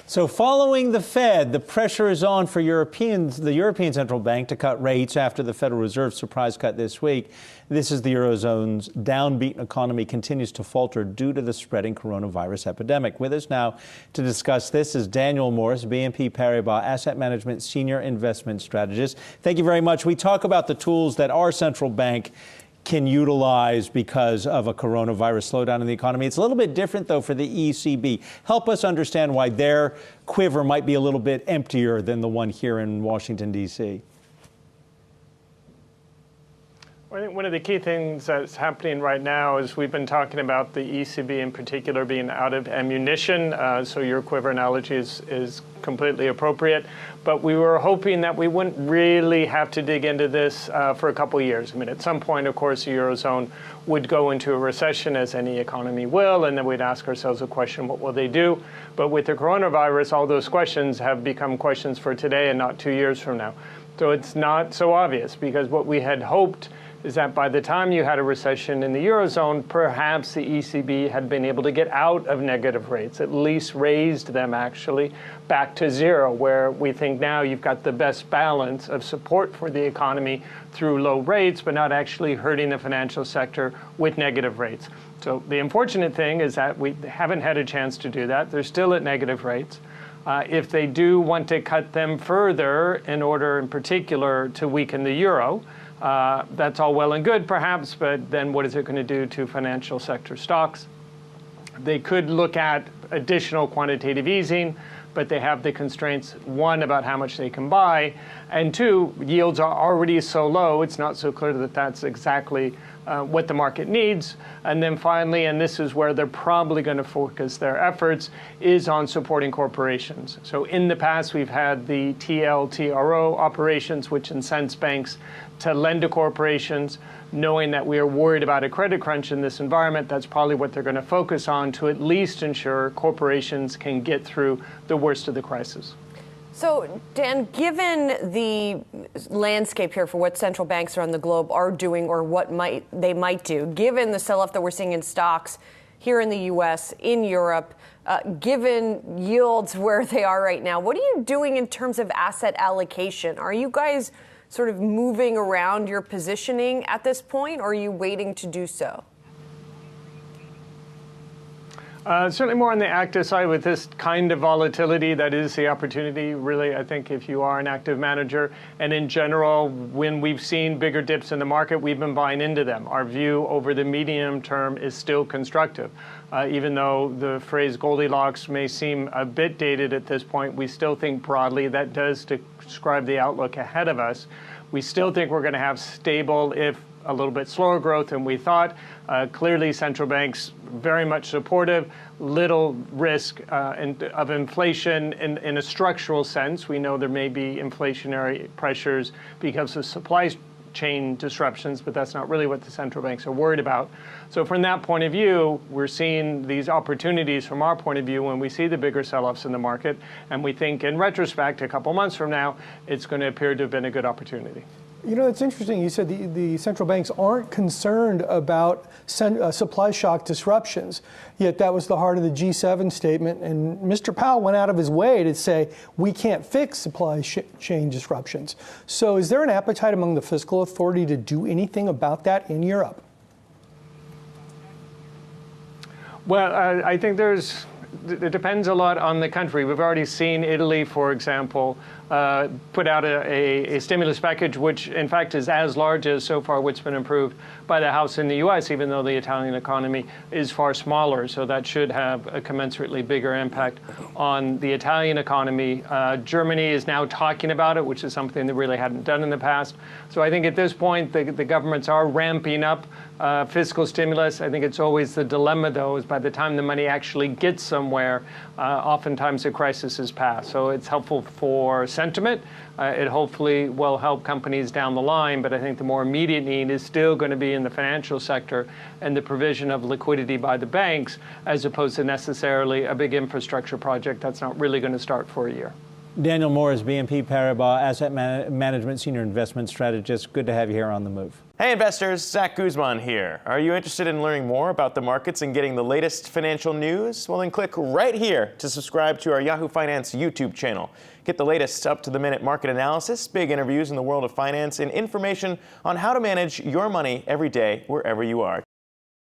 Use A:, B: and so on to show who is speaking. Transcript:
A: So following the Fed, the pressure is on for the European Central Bank to cut rates after the Federal Reserve's surprise cut this week. This as the Eurozone's downbeaten economy continues to falter due to the spreading coronavirus epidemic. With us now to discuss this is Daniel Morris, BNP Paribas Asset Management Senior Investment Strategist. Thank you very much. We talk about the tools that our central bank can utilize because of a coronavirus slowdown in the economy. It's a little bit different, though, for the ECB. Help us understand why their quiver might be a little bit emptier than the one here in Washington, D.C.
B: I think one of the key things that's happening right now is we've been talking about the ECB in particular being out of ammunition. So your quiver analogy is completely appropriate. But we were hoping that we wouldn't really have to dig into this for a couple of years. I mean, at some point, of course, the Eurozone would go into a recession, as any economy will, and then we'd ask ourselves a question, what will they do? But with the coronavirus, all those questions have become questions for today and not 2 years from now. So it's not so obvious, because what we had hoped is that by the time you had a recession in the Eurozone, perhaps the ECB had been able to get out of negative rates, at least raised them actually back to zero, where we think now you've got the best balance of support for the economy through low rates, but not actually hurting the financial sector with negative rates. So the unfortunate thing is that we haven't had a chance to do that. They're still at negative rates. If they do want to cut them further in order, in particular, to weaken the euro, that's all well and good, perhaps, but then what is it going to do to financial sector stocks? They could look at additional quantitative easing, but they have the constraints, one, about how much they can buy, and two, yields are already so low, it's not so clear that that's exactly what the market needs. And then finally, and this is where they're probably going to focus their efforts, is on supporting corporations. So in the past, we've had the TLTRO operations, which incents banks to lend to corporations, knowing that we are worried about a credit crunch in this environment. That's probably what they're going to focus on to at least ensure corporations can get through the worst of the crisis.
C: So, Dan, given the landscape here for what central banks around the globe are doing or what they might do, given the sell-off that we're seeing in stocks here in the U.S., in Europe, given yields where they are right now, what are you doing in terms of asset allocation? Are you guys sort of moving around your positioning at this point, or are you waiting to do so?
B: Certainly more on the active side with this kind of volatility. That is the opportunity, really, I think, if you are an active manager. And in general, when we've seen bigger dips in the market, we've been buying into them. Our view over the medium term is still constructive. Even though the phrase Goldilocks may seem a bit dated at this point, we still think broadly that does describe the outlook ahead of us. We still think we're going to have stable, if a little bit slower growth than we thought. Clearly, central banks very much supportive, little risk of inflation in a structural sense. We know there may be inflationary pressures because of supply chain disruptions, but that's not really what the central banks are worried about. So from that point of view, we're seeing these opportunities from our point of view when we see the bigger sell-offs in the market, and we think in retrospect, a couple months from now, it's going to appear to have been a good opportunity.
D: You know, it's interesting. You said the central banks aren't concerned about supply shock disruptions, yet that was the heart of the G7 statement. And Mr. Powell went out of his way to say we can't fix supply chain disruptions. So is there an appetite among the fiscal authority to do anything about that in Europe?
B: Well, I think it depends a lot on the country. We've already seen Italy, for example, put out a stimulus package, which in fact is as large as so far what's been approved by the House in the U.S., even though the Italian economy is far smaller. So that should have a commensurately bigger impact on the Italian economy. Germany is now talking about it, which is something they really hadn't done in the past. So I think at this point, the governments are ramping up fiscal stimulus. I think it's always the dilemma, though, is by the time the money actually gets somewhere, oftentimes the crisis is past. So it's helpful for sentiment. It hopefully will help companies down the line, but I think the more immediate need is still going to be in the financial sector and the provision of liquidity by the banks, as opposed to necessarily a big infrastructure project that's not really going to start for a year.
A: Daniel Moore is BNP Paribas Asset Management Senior Investment Strategist. Good to have you here on The Move.
E: Hey investors, Zach Guzman here. Are you interested in learning more about the markets and getting the latest financial news? Well, then click right here to subscribe to our Yahoo Finance YouTube channel. Get the latest up-to-the-minute market analysis, big interviews in the world of finance, and information on how to manage your money every day wherever you are.